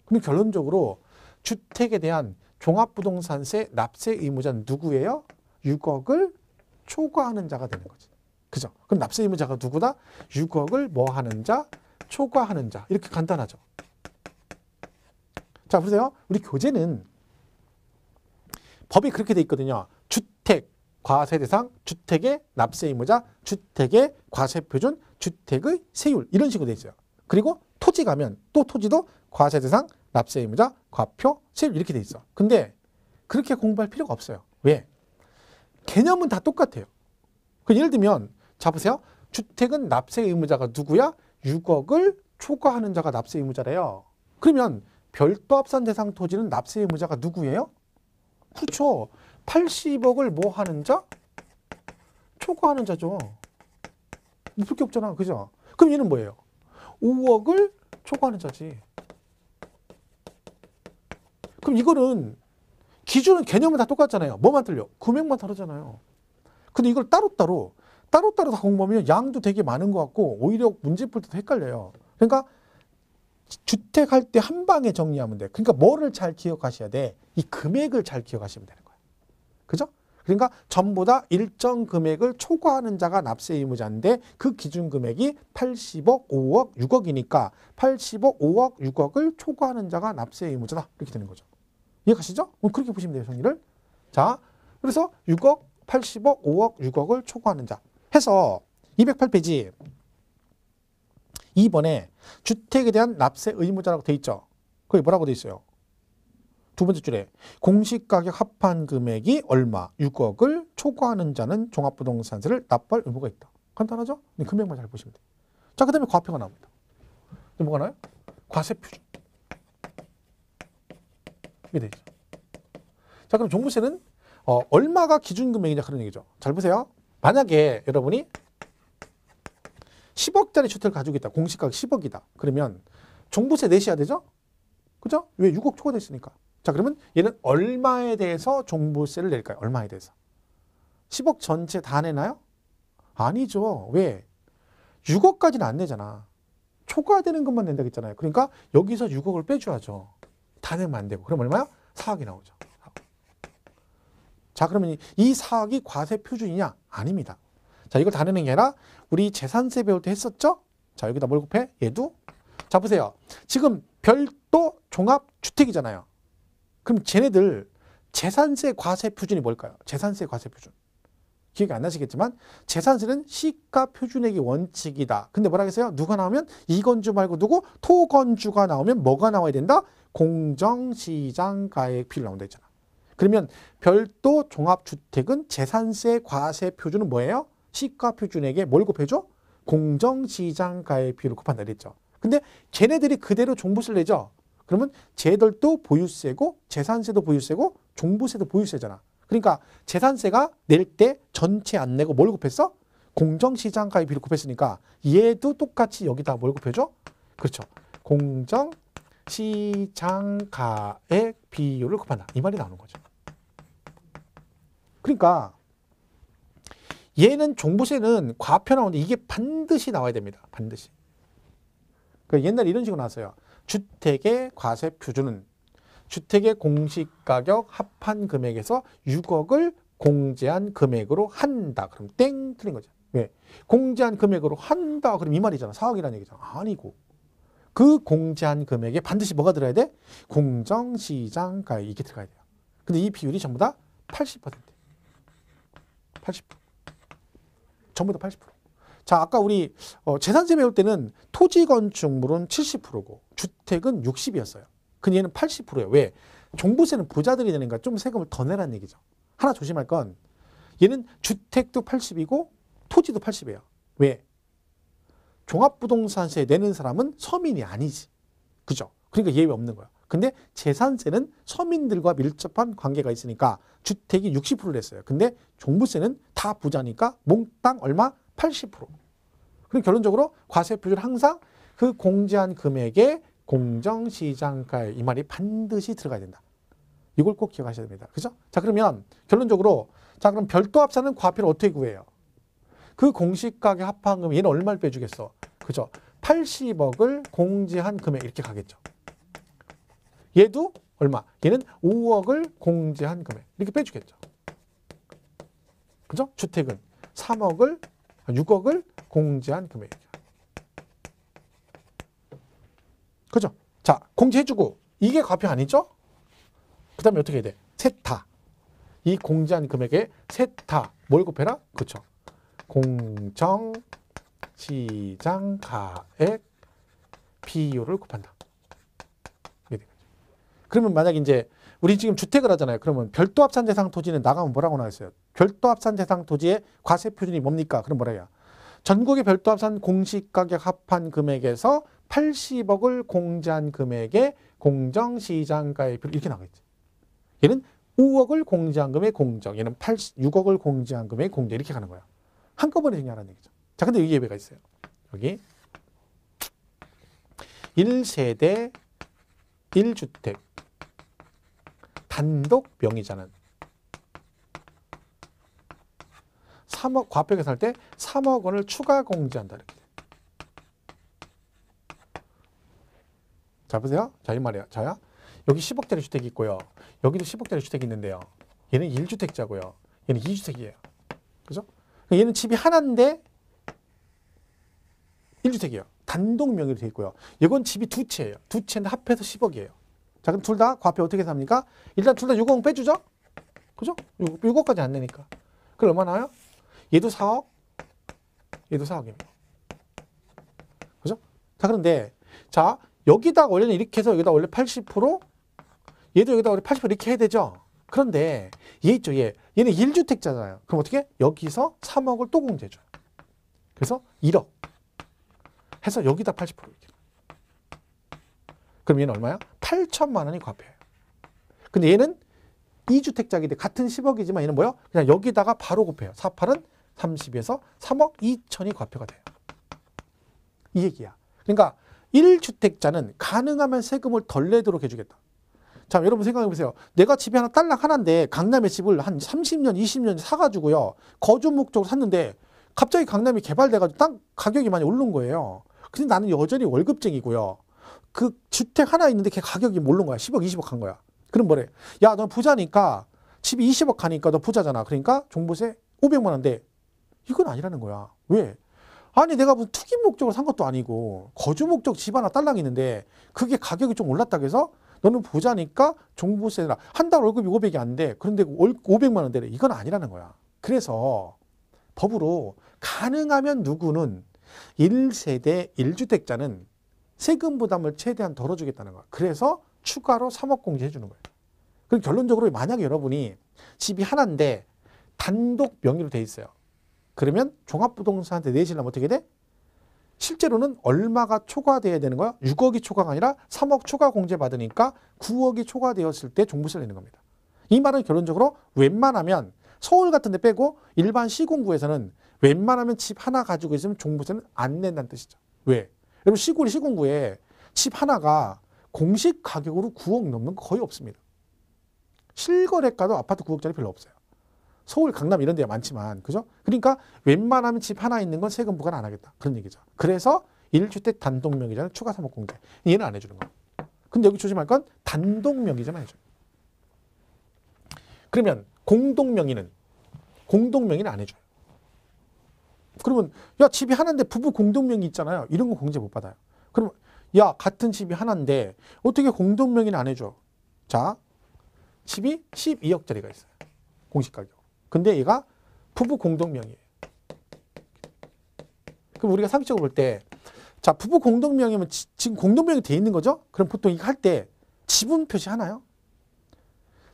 그럼 결론적으로 주택에 대한 종합부동산세 납세 의무자는 누구예요? 6억을 초과하는 자가 되는 거지. 그죠? 그럼 납세 의무자가 누구다? 6억을 뭐 하는 자? 초과하는 자. 이렇게 간단하죠. 자, 보세요. 우리 교재는 법이 그렇게 돼 있거든요. 주택, 과세 대상, 주택의 납세 의무자, 주택의 과세 표준, 주택의 세율 이런 식으로 돼 있어요. 그리고 토지 가면 또 토지도 과세 대상, 납세 의무자, 과표, 세율 이렇게 돼 있어. 근데 그렇게 공부할 필요가 없어요. 왜? 개념은 다 똑같아요. 그 예를 들면 자 보세요. 주택은 납세 의무자가 누구야? 6억을 초과하는 자가 납세 의무자래요. 그러면 별도 합산 대상 토지는 납세 의무자가 누구예요? 그렇죠. 80억을 뭐 하는 자? 초과하는 자죠. 무슨 게 없잖아. 그죠? 그럼 얘는 뭐예요? 5억을 초과하는 자지. 그럼 이거는 기준은 개념은 다 똑같잖아요. 뭐만 틀려? 금액만 다르잖아요. 근데 이걸 따로따로 다 공부하면 양도 되게 많은 것 같고 오히려 문제 풀 때도 헷갈려요. 그러니까 주택할 때 한 방에 정리하면 돼. 그러니까 뭐를 잘 기억하셔야 돼? 이 금액을 잘 기억하시면 되는 거예요. 그죠? 그러니까 전부 다 일정 금액을 초과하는 자가 납세 의무자인데 그 기준 금액이 80억, 5억, 6억이니까 80억, 5억, 6억을 초과하는 자가 납세 의무자다. 이렇게 되는 거죠. 이해가시죠? 그렇게 보시면 돼요, 정리를. 자, 그래서 6억, 80억, 5억, 6억을 초과하는 자 해서 208페이지 2번에 주택에 대한 납세 의무자라고 돼 있죠. 거기 뭐라고 돼 있어요? 두 번째 줄에 공시가격 합한 금액이 얼마 6억을 초과하는 자는 종합부동산세를 납부할 의무가 있다. 간단하죠? 금액만 잘 보시면 돼요. 자, 그 다음에 과표가 나옵니다. 뭐가 나와요? 과세표준. 이게 되죠. 자, 그럼 종부세는 얼마가 기준금액이냐 그런 얘기죠. 잘 보세요. 만약에 여러분이 10억짜리 주택을 가지고 있다. 공시가격 10억이다. 그러면 종부세 내셔야 되죠? 그죠? 왜 6억 초과됐으니까. 자, 그러면 얘는 얼마에 대해서 종부세를 낼까요? 얼마에 대해서? 10억 전체 다 내나요? 아니죠. 왜? 6억까지는 안 내잖아. 초과되는 것만 낸다고 했잖아요. 그러니까 여기서 6억을 빼줘야죠. 다 내면 안 되고. 그럼 얼마야? 4억이 나오죠. 4억. 자, 그러면 이 4억이 과세 표준이냐? 아닙니다. 자, 이걸 다 내는 게 아니라 우리 재산세 배울 때 했었죠? 자, 여기다 뭘 곱해? 얘도? 자, 보세요. 지금 별도 종합주택이잖아요. 그럼 쟤네들 재산세 과세 표준이 뭘까요? 재산세 과세 표준. 기억이 안 나시겠지만 재산세는 시가 표준액이 원칙이다. 근데 뭐라 했어요? 누가 나오면 이건주 말고 누구? 토건주가 나오면 뭐가 나와야 된다? 공정시장가액 비율 나온다 했잖아. 그러면 별도 종합주택은 재산세 과세 표준은 뭐예요? 시가 표준액에 뭘 곱해줘? 공정시장가액 비율을 곱한다 그랬죠. 근데 걔네들이 그대로 종부세를 내죠. 그러면 쟤들도 보유세고 재산세도 보유세고 종부세도 보유세잖아. 그러니까 재산세가 낼 때 전체 안 내고 뭘 곱했어? 공정시장가액 비율을 곱했으니까 얘도 똑같이 여기다 뭘 곱해줘? 그렇죠. 공정시장가액 비율을 곱한다. 이 말이 나오는 거죠. 그러니까 얘는 종부세는 과표 나오는데 이게 반드시 나와야 됩니다. 반드시. 그러니까 옛날에 이런 식으로 나왔어요. 주택의 과세 표준은 주택의 공시가격 합한 금액에서 6억을 공제한 금액으로 한다. 그럼 땡 틀린 거죠. 왜? 공제한 금액으로 한다. 그럼 이 말이잖아. 4억이라는 얘기잖아. 아니고. 그 공제한 금액에 반드시 뭐가 들어야 돼? 공정시장가액 이게 들어가야 돼요. 근데 이 비율이 전부 다 80%. 80%. 전부 다 80%. 자, 아까 우리 재산세 배울 때는 토지 건축물은 70%고 주택은 60이었어요. 근데 얘는 80%예요. 왜? 종부세는 부자들이 내니까 좀 세금을 더 내라는 얘기죠. 하나 조심할 건 얘는 주택도 80이고 토지도 80이에요. 왜? 종합부동산세 내는 사람은 서민이 아니지. 그죠? 그러니까 예외 없는 거야. 근데 재산세는 서민들과 밀접한 관계가 있으니까 주택이 60%를 냈어요. 근데 종부세는 다 부자니까 몽땅 얼마? 80%. 그럼 결론적으로 과세 표준은 항상 그 공제한 금액에 공정시장가액 이 말이 반드시 들어가야 된다. 이걸 꼭 기억하셔야 됩니다. 그죠? 자, 그러면 결론적으로 자, 그럼 별도 합산은 과표를 어떻게 구해요? 그 공시가격 합한금 얘는 얼마를 빼주겠어? 그죠? 80억을 공제한 금액 이렇게 가겠죠. 얘도 얼마? 얘는 5억을 공제한 금액 이렇게 빼주겠죠. 그죠? 주택은 6억을 공제한 금액. 그죠? 자, 공제해주고 이게 과표 아니죠? 그 다음에 어떻게 해야 돼? 세타. 이 공제한 금액에 세타. 뭘 곱해라? 그렇죠. 공정시장가액 비율을 곱한다. 이게 되겠죠. 그러면 만약 이제 우리 지금 주택을 하잖아요. 그러면 별도 합산 대상 토지는 나가면 뭐라고 나왔어요? 별도 합산 대상 토지의 과세 표준이 뭡니까? 그럼 뭐라 해요? 전국의 별도 합산 공시가격 합한 금액에서 80억을 공제한 금액의 공정시장가액 이렇게 나가있지. 얘는 5억을 공제한 금액 공정, 얘는 6억을 공제한 금액 공제 이렇게 가는 거야. 한꺼번에 정리하라는 얘기죠. 자, 근데 여기 예외가 있어요. 여기 1세대 1주택 단독 명의자는 3억 과표 계산할 때 3억 원을 추가 공제한다 이렇게. 자 보세요. 자 이 말이야. 자야 여기 10억짜리 주택이 있고요. 여기도 10억짜리 주택이 있는데요. 얘는 1주택자고요. 얘는 2주택이에요. 그죠? 얘는 집이 하나인데 1주택이에요. 단독 명의로 돼 있고요. 이건 집이 두 채예요. 두 채인데 합해서 10억이에요. 자, 그럼 둘 다 과표 어떻게 삽니까? 일단 둘 다 6억 빼주죠? 그죠? 6억까지 안 내니까. 그럼 얼마 나와요? 얘도 4억, 얘도 4억입니다. 그죠? 자, 그런데, 자, 여기다 원래는 이렇게 해서 여기다 원래 80%, 얘도 여기다 원래 80% 이렇게 해야 되죠? 그런데, 얘 있죠, 얘. 얘는 1주택자잖아요. 그럼 어떻게? 여기서 3억을 또 공제해줘요. 그래서 1억. 해서 여기다 80% 이렇게. 그럼 얘는 얼마야? 8천만 원이 과표예요. 근데 얘는 2주택자인데 같은 10억이지만 얘는 뭐요? 그냥 여기다가 바로 곱해요. 48은 30에서 3억 2천이 과표가 돼요. 이 얘기야. 그러니까 1주택자는 가능하면 세금을 덜 내도록 해주겠다. 자, 여러분 생각해 보세요. 내가 집이 하나 딸랑 하나인데 강남에 집을 한 30년, 20년 사가지고요. 거주 목적으로 샀는데 갑자기 강남이 개발돼가지고 땅 가격이 많이 오른 거예요. 근데 나는 여전히 월급쟁이고요. 그 주택 하나 있는데 걔 가격이 오른 거야. 10억, 20억 간 거야. 그럼 뭐래? 야, 너 부자니까 집이 20억 가니까 너 부자잖아. 그러니까 종부세 500만 원인데 이건 아니라는 거야. 왜? 아니 내가 무슨 투기 목적으로 산 것도 아니고 거주 목적 집 하나 딸랑 있는데 그게 가격이 좀 올랐다고 해서 너는 부자니까 종부세라 한 달 월급이 500이 안 돼. 그런데 500만 원 되래. 이건 아니라는 거야. 그래서 법으로 가능하면 누구는 1세대 1주택자는 세금 부담을 최대한 덜어주겠다는 거야. 그래서 추가로 3억 공제해 주는 거예요. 그럼 결론적으로 만약에 여러분이 집이 하나인데 단독 명의로 돼 있어요. 그러면 종합부동산한테 내시려면 어떻게 돼? 실제로는 얼마가 초과돼야 되는 거야? 6억이 초과가 아니라 3억 초과 공제 받으니까 9억이 초과되었을 때 종부세를 내는 겁니다. 이 말은 결론적으로 웬만하면 서울 같은 데 빼고 일반 시군구에서는 웬만하면 집 하나 가지고 있으면 종부세는 안 낸다는 뜻이죠. 왜? 여러분 시군구에 집 하나가 공식 가격으로 9억 넘는 거 거의 없습니다. 실거래가도 아파트 9억짜리 별로 없어요. 서울, 강남 이런 데가 많지만, 그죠? 그러니까 웬만하면 집 하나 있는 건 세금 부과를 안 하겠다. 그런 얘기죠. 그래서 1주택 단독 명의자는 추가 3억 공제. 얘는 안 해주는 거야. 근데 여기 조심할 건 단독 명의자만 해줘요. 그러면 공동 명의는 안 해줘요. 그러면 야 집이 하나인데 부부 공동 명의 있잖아요. 이런 거 공제 못 받아요. 그러면 야 같은 집이 하나인데 어떻게 공동 명의는 안 해줘? 자, 집이 12억짜리가 있어요. 공시 가격. 근데 얘가 부부 공동 명의예요. 그럼 우리가 상식적으로 볼 때 자, 부부 공동 명의면 지금 공동 명의 돼 있는 거죠? 그럼 보통 이거 할 때 지분 표시하나요?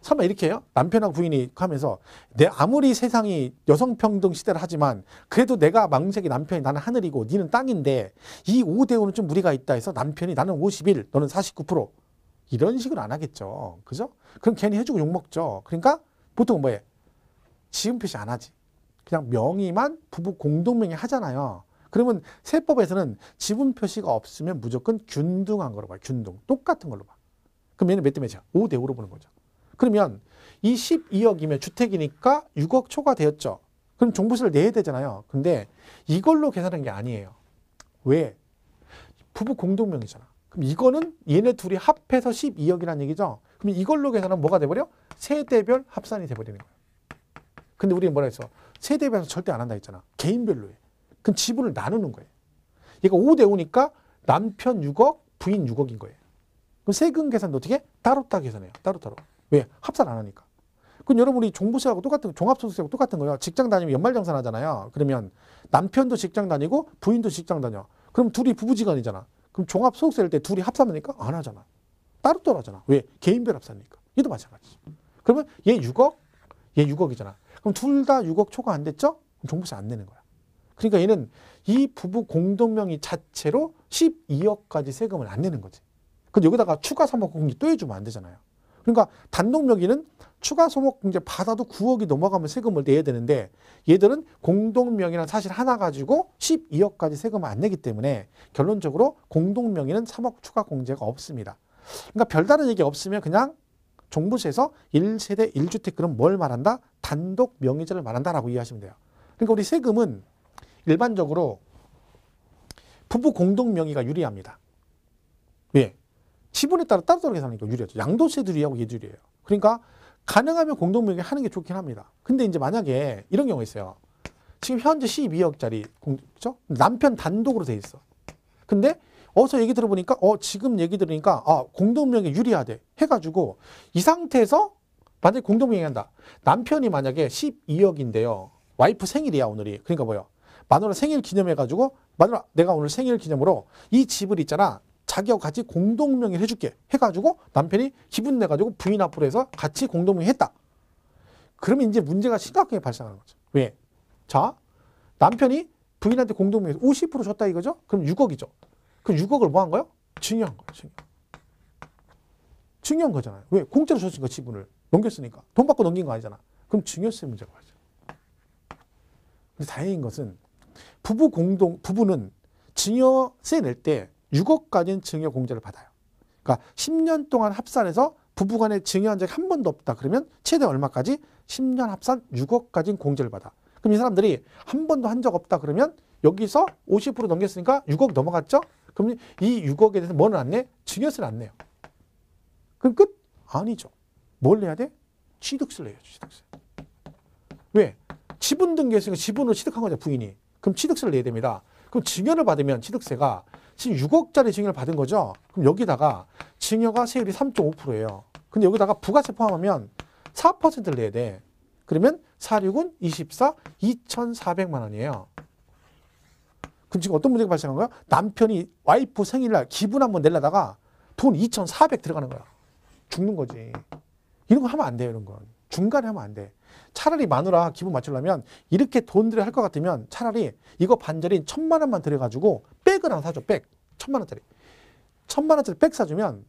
설마 이렇게 해요? 남편하고 부인이 하면서 내 아무리 세상이 여성평등 시대를 하지만 그래도 내가 망색이 남편이 나는 하늘이고 니는 땅인데 이 5대5는 좀 무리가 있다 해서 남편이 나는 51 너는 49% 이런 식으로 안 하겠죠. 그죠? 그럼 괜히 해주고 욕먹죠. 그러니까 보통 뭐예요? 지분 표시 안 하지. 그냥 명의만 부부 공동명의 하잖아요. 그러면 세법에서는 지분 표시가 없으면 무조건 균등한 걸로 봐요. 균등. 똑같은 걸로 봐. 그럼 얘는 몇 대 몇이야? 5대5로 보는 거죠. 그러면 이 12억이면 주택이니까 6억 초과되었죠. 그럼 종부세를 내야 되잖아요. 근데 이걸로 계산한 게 아니에요. 왜? 부부 공동명의잖아. 그럼 이거는 얘네 둘이 합해서 12억이라는 얘기죠. 그럼 이걸로 계산하면 뭐가 돼버려? 세대별 합산이 돼버리는 거예요. 근데 우리는 뭐라 했어? 세대별에서 절대 안 한다 했잖아. 개인별로 해. 그럼 지분을 나누는 거예요. 얘가 5대5니까 남편 6억, 부인 6억인 거예요. 그럼 세금 계산도 어떻게? 따로따로 계산해요. 따로따로. 왜? 합산 안 하니까. 그럼 여러분이 종부세하고 똑같은, 종합소득세하고 똑같은 거예요. 직장 다니면 연말정산 하잖아요. 그러면 남편도 직장 다니고 부인도 직장 다녀. 그럼 둘이 부부지간이잖아. 그럼 종합소득세 낼 때 둘이 합산하니까 안 하잖아. 따로 떨어지잖아. 왜? 개인별 합산이니까. 얘도 마찬가지죠. 그러면 얘 6억, 얘 6억이잖아. 그럼 둘 다 6억 초과 안 됐죠? 그럼 종부세 안 내는 거야. 그러니까 얘는 이 부부 공동명의 자체로 12억까지 세금을 안 내는 거지. 근데 여기다가 추가 소목공제 또 해주면 안 되잖아요. 그러니까 단독명의는 추가 소목공제 받아도 9억이 넘어가면 세금을 내야 되는데 얘들은 공동명의란 사실 하나 가지고 12억까지 세금을 안 내기 때문에 결론적으로 공동명의는 3억 추가 공제가 없습니다. 그러니까 별다른 얘기 없으면 그냥 종부세에서 1세대 1주택 그럼 뭘 말한다? 단독 명의자를 말한다라고 이해하시면 돼요. 그러니까 우리 세금은 일반적으로 부부 공동 명의가 유리합니다. 왜? 지분에 따라 따로따로 계산하니까 유리하죠. 양도세도 유리하고 얘도 유리해요. 그러니까 가능하면 공동 명의 하는 게 좋긴 합니다. 근데 이제 만약에 이런 경우가 있어요. 지금 현재 12억짜리 그렇죠? 남편 단독으로 돼 있어. 근데 어서 얘기 들어보니까 지금 얘기 들으니까 공동 명의 유리하대 해가지고 이 상태에서 만약에 공동 명의 한다. 남편이 만약에 12억인데요. 와이프 생일이야 오늘이. 그러니까 뭐예요? 마누라 생일 기념해가지고 마누라 내가 오늘 생일 기념으로 이 집을 있잖아. 자기하고 같이 공동명의를 해줄게 해가지고 남편이 기분 내가지고 부인 앞으로 해서 같이 공동명의 했다. 그러면 이제 문제가 심각하게 발생하는 거죠. 왜? 자, 남편이 부인한테 공동명의 50% 줬다 이거죠? 그럼 6억이죠. 그럼 6억을 뭐 한 거예요? 증여한 거예요. 증여한 거잖아요. 왜? 공짜로 줬으니까 지분을 넘겼으니까. 돈 받고 넘긴 거 아니잖아. 그럼 증여세 문제가 발생. 근데 다행인 것은 부부는 증여세 낼 때 6억까지는 증여 공제를 받아요. 그러니까 10년 동안 합산해서 부부간에 증여한 적이 한 번도 없다. 그러면 최대 얼마까지? 10년 합산 6억까지는 공제를 받아. 그럼 이 사람들이 한 번도 한 적 없다. 그러면 여기서 50% 넘겼으니까 6억 넘어갔죠? 그럼 이 6억에 대해서 뭐는 안 내? 증여세를 안 내요. 그럼 끝? 아니죠. 뭘 내야 돼? 취득세를 내야죠. 취득세. 왜? 지분 등기했으니까 지분을 취득한 거죠. 부인이. 그럼 취득세를 내야 됩니다. 그럼 증여를 받으면 취득세가 지금 6억짜리 증여를 받은 거죠. 그럼 여기다가 증여가 세율이 3.5%예요. 근데 여기다가 부가세 포함하면 4%를 내야 돼. 그러면 4,6은 24, 2,400만 원이에요. 그럼 지금 어떤 문제가 발생한 거야? 남편이 와이프 생일날 기분 한번 내려다가 돈 2,400 들어가는 거야. 죽는 거지. 이런 거 하면 안 돼요. 이런 건. 중간에 하면 안 돼. 차라리 마누라 기분 맞추려면 이렇게 돈 들여 할 것 같으면 차라리 이거 반절인 1,000만 원만 들여가지고 백을 하나 사줘. 백. 1,000만 원짜리. 1,000만 원짜리 백 사주면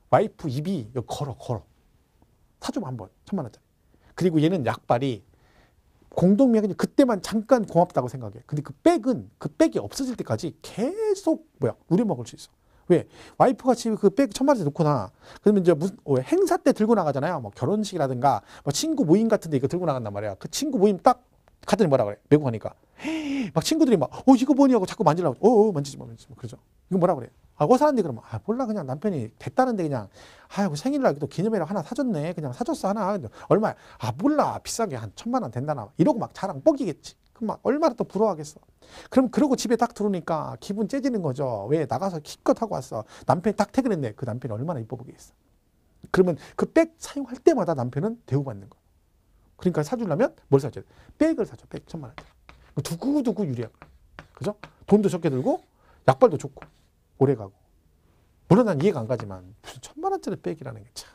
와이프 입이 걸어. 사주면 한 번. 1,000만 원짜리. 그리고 얘는 약발이 공동명의 그때만 잠깐 고맙다고 생각해. 근데 그 백이 없어질 때까지 계속 우려먹을 수 있어. 왜? 와이프가 집에 그 백 1,000만 원짜리 놓고 나. 그러면 이제 무슨 행사 때 들고 나가잖아요. 뭐 결혼식이라든가 뭐 친구 모임 같은데 이거 들고 나간단 말이야. 그 친구 모임 딱 갔더니 뭐라 그래? 외국 하니까 막 친구들이 막 이거 뭐니 하고 자꾸 만지려고 만지지 마 그러죠. 이거 뭐라 그래? 어디서 사는데 그러면 몰라 그냥 남편이 됐다는데 그냥 아이고 생일날 또 기념이라고 하나 사줬네. 그냥 사줬어 하나. 얼마야? 몰라 비싸게 한 1,000만 원 된다나 이러고 막 자랑 뻑이겠지. 그럼 막 얼마나 또 부러워하겠어. 그럼 그러고 집에 딱 들어오니까 기분 째지는 거죠. 왜? 나가서 기껏 하고 왔어. 남편이 딱 퇴근했네. 그 남편이 얼마나 이뻐 보겠어. 그러면 그 백 사용할 때마다 남편은 대우받는 거야. 그러니까 사주려면 뭘 사줘야 돼? 백을 사줘. 1,000만 원. 두고두고 유리한 거야. 그죠? 돈도 적게 들고 약발도 좋고 오래 가고. 물론 난 이해가 안 가지만 무슨 1,000만 원짜리 백이라는 게 참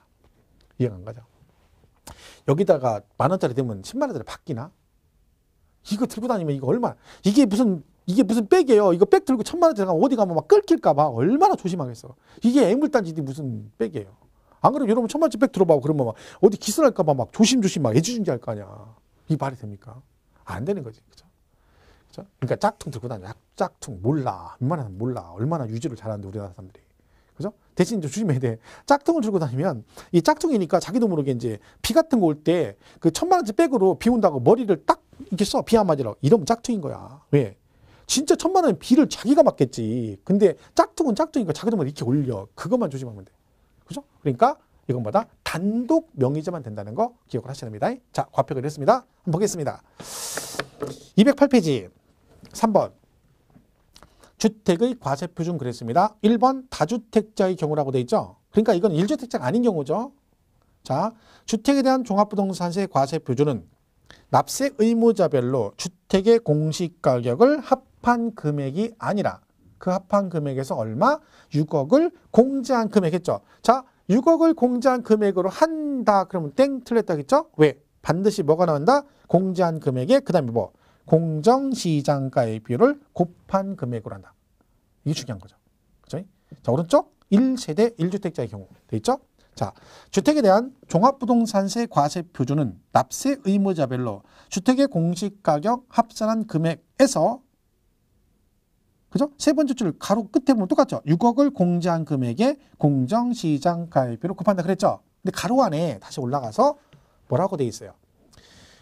이해가 안 가죠. 여기다가 10,000원짜리 되면 10만 원짜리 바뀌나? 이거 들고 다니면 이거 이게 무슨 백이에요. 이거 백 들고 1,000만 원 들어가면 어디 가면 막 끌킬까 봐 얼마나 조심하겠어. 이게 애물단지지 무슨 백이에요. 안 그러면 여러분 1,000만 원짜리 백 들어봐. 그러면 막 어디 기술할까 봐 막 조심조심 막 애지중지 할 거 아니야. 이 말이 됩니까? 안 되는 거지. 그죠? 그러니까 짝퉁 들고 다녀. 짝퉁 몰라. 웬만하면 몰라. 얼마나 유지를 잘하는데 우리나라 사람들이. 그죠? 대신 좀 조심해야 돼. 짝퉁을 들고 다니면 이 짝퉁이니까 자기도 모르게 이제 비 같은 거 올 때 그 1,000만 원짜리 백으로 비 온다고 머리를 딱 이렇게 써. 비 안 맞으라고. 이러면 짝퉁인 거야. 왜? 진짜 1,000만 원은 비를 자기가 맞겠지. 근데 짝퉁은 짝퉁이니까 자기도 모르게 이렇게 올려. 그것만 조심하면 돼. 그죠? 그러니까 이건보다 단독 명의자만 된다는 거 기억을 하셔야 됩니다. 자, 과표를 했습니다. 한번 보겠습니다. 208페이지 3번. 주택의 과세표준 그랬습니다. 1번 다주택자의 경우라고 돼 있죠. 그러니까 이건 1주택자가 아닌 경우죠. 자, 주택에 대한 종합부동산세 과세표준은 납세 의무자별로 주택의 공시가격을 합한 금액이 아니라 그 합한 금액에서 얼마? 6억을 공제한 금액했죠. 자, 6억을 공제한 금액으로 한다. 그러면 땡 틀렸다겠죠? 왜? 반드시 뭐가 나온다? 공제한 금액에 그 다음에 뭐? 공정시장가의 비율을 곱한 금액으로 한다. 이게 중요한 거죠. 그죠? 자, 오른쪽 1세대 1주택자의 경우 돼 있죠? 자, 주택에 대한 종합부동산세 과세 표준은 납세 의무자별로 주택의 공시가격 합산한 금액에서 그죠? 세 번째 줄 가로 끝에 보면 똑같죠? 6억을 공제한 금액에 공정시장가액비로 곱한다 그랬죠? 근데 가로 안에 다시 올라가서 뭐라고 돼 있어요?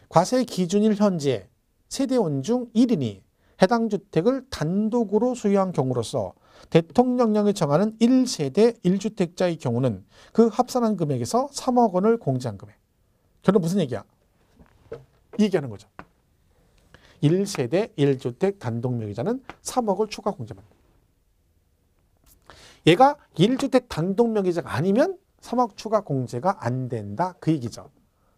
과세 기준일 현재 세대원 중 1인이 해당 주택을 단독으로 소유한 경우로서 대통령령이 정하는 1세대 1주택자의 경우는 그 합산한 금액에서 3억 원을 공제한 금액. 결론 무슨 얘기야? 이 얘기하는 거죠. 1세대 1주택 단독명의자는 3억을 추가 공제받는다. 얘가 1주택 단독명의자가 아니면 3억 추가 공제가 안 된다. 그 얘기죠.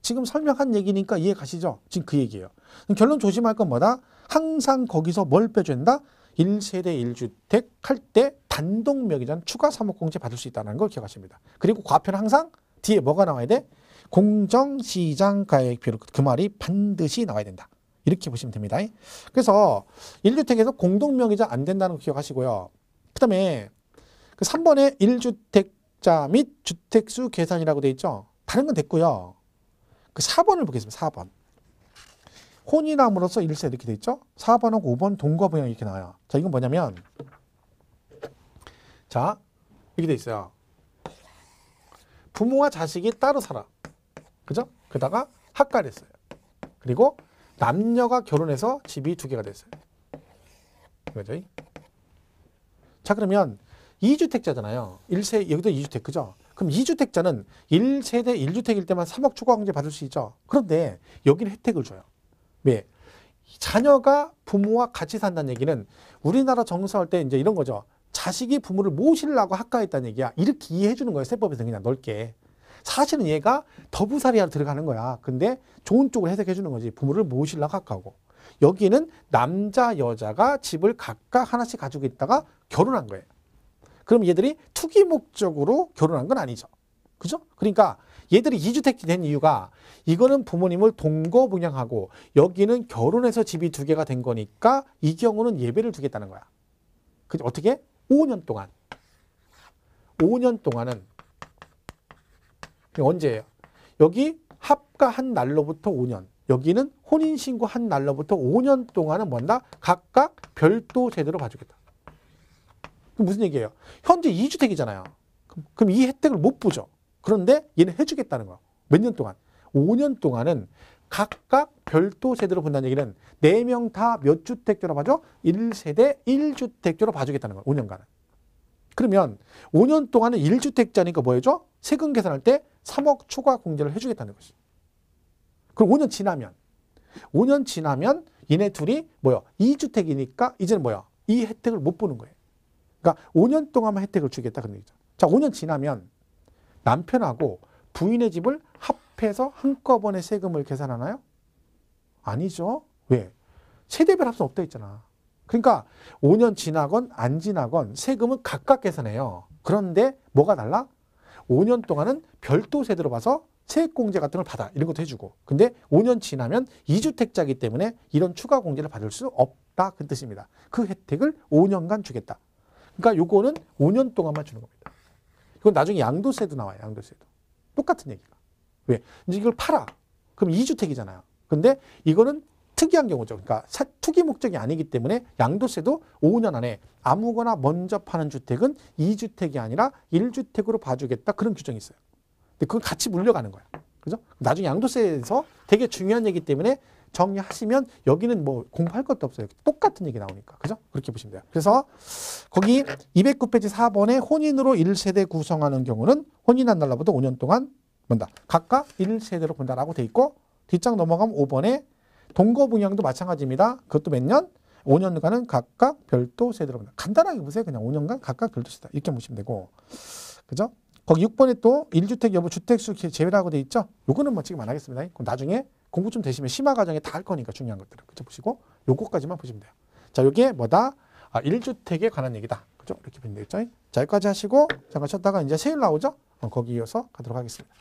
지금 설명한 얘기니까 이해 가시죠? 지금 그 얘기예요. 결론 조심할 건 뭐다? 항상 거기서 뭘 빼준다? 1세대 1주택 할 때 단독명의자는 추가 3억 공제 받을 수 있다는 걸 기억하십니다. 그리고 과표는 항상 뒤에 뭐가 나와야 돼? 공정시장가액비율. 그 말이 반드시 나와야 된다. 이렇게 보시면 됩니다. 그래서 1주택에서 공동명의자 안 된다는 거 기억하시고요. 그 다음에 그 3번에 1주택자 및 주택수 계산이라고 돼 있죠. 다른 건 됐고요. 그 4번을 보겠습니다. 4번. 혼인함으로써 1세 이렇게 돼 있죠. 4번하고 5번 동거부양 이렇게 나와요. 자, 이건 뭐냐면 자, 이렇게 돼 있어요. 부모와 자식이 따로 살아. 그죠? 그러다가 합가했어요. 그리고 남녀가 결혼해서 집이 2개가 됐어요. 그죠? 자, 그러면 2주택자잖아요. 1세, 여기도 2주택, 그죠? 그럼 2주택자는 1세대 1주택일 때만 3억 추가 공제 받을 수 있죠. 그런데 여기는 혜택을 줘요. 왜? 자녀가 부모와 같이 산다는 얘기는 우리나라 정서할 때 이제 이런 거죠. 자식이 부모를 모시려고 합가했다는 얘기야. 이렇게 이해해 주는 거예요. 세법에서 그냥 넓게. 사실은 얘가 더부살이하러 들어가는 거야. 근데 좋은 쪽으로 해석해 주는 거지. 부모를 모시려고 합가하고. 여기는 남자, 여자가 집을 각각 하나씩 가지고 있다가 결혼한 거예요. 그럼 얘들이 투기 목적으로 결혼한 건 아니죠. 그죠? 그러니까 얘들이 2주택이 된 이유가 이거는 부모님을 동거부양하고 여기는 결혼해서 집이 2개가 된 거니까 이 경우는 예배를 두겠다는 거야. 그 어떻게? 5년 동안. 5년 동안은 언제예요? 여기 합가한 날로부터 5년. 여기는 혼인신고한 날로부터 5년 동안은 뭔다? 각각 별도 제대로 봐주겠다. 그럼 무슨 얘기예요? 현재 2주택이잖아요. 그럼 이 혜택을 못 보죠. 그런데 얘는 해주겠다는 거야. 몇 년 동안? 5년 동안은 각각 별도 세대로 본다는 얘기는 4명 다 몇 주택자로 봐줘? 1세대 1주택자로 봐주겠다는 거야. 5년간은. 그러면 5년 동안은 1주택자니까 뭐 해줘? 세금 계산할 때 3억 추가 공제를 해주겠다는 것이. 그럼 5년 지나면 얘네 둘이 뭐야? 2주택이니까 이제는 뭐야? 이 혜택을 못 보는 거예요. 그러니까 5년 동안만 혜택을 주겠다 그런 얘기죠. 자, 5년 지나면 남편하고 부인의 집을 합해서 한꺼번에 세금을 계산하나요? 아니죠. 왜? 세대별 합산 없다 했잖아. 그러니까 5년 지나건 안 지나건 세금은 각각 계산해요. 그런데 뭐가 달라? 5년 동안은 별도 세대로 봐서 세액공제 같은 걸 받아. 이런 것도 해주고. 근데 5년 지나면 2주택자이기 때문에 이런 추가 공제를 받을 수 없다. 그 뜻입니다. 그 혜택을 5년간 주겠다. 그러니까 요거는 5년 동안만 주는 겁니다. 이건 나중에 양도세도 나와요. 양도세도. 똑같은 얘기가. 왜? 이제 이걸 팔아. 그럼 2주택이잖아요. 근데 이거는 특이한 경우죠. 그러니까 투기 목적이 아니기 때문에 양도세도 5년 안에 아무거나 먼저 파는 주택은 2주택이 아니라 1주택으로 봐주겠다. 그런 규정이 있어요. 근데 그건 같이 물려가는 거야. 그죠? 나중에 양도세에서 되게 중요한 얘기 때문에 정리하시면 여기는 뭐 공부할 것도 없어요. 똑같은 얘기 나오니까. 그죠? 그렇게 보시면 돼요. 그래서 거기 209페이지 4번에 혼인으로 1세대 구성하는 경우는 혼인한 날로부터 5년 동안 본다. 각각 1세대로 본다라고 돼 있고 뒷장 넘어가면 5번에 동거분양도 마찬가지입니다. 그것도 몇 년? 5년간은 각각 별도 세대로 본다. 간단하게 보세요. 그냥 5년간 각각 별도 세대. 이렇게 보시면 되고. 그죠? 거기 6번에 또 1주택 여부 주택수 제외라고 돼 있죠? 요거는 뭐 지금 안 하겠습니다. 그럼 나중에 공부 좀 되시면 심화 과정에 다 할 거니까 중요한 것들을. 그죠? 보시고 요거까지만 보시면 돼요. 자, 요게 뭐다? 1주택에 관한 얘기다. 그죠? 이렇게 보면 되겠죠? 자, 여기까지 하시고 잠깐 쉬었다가 이제 세율 나오죠? 거기 이어서 가도록 하겠습니다.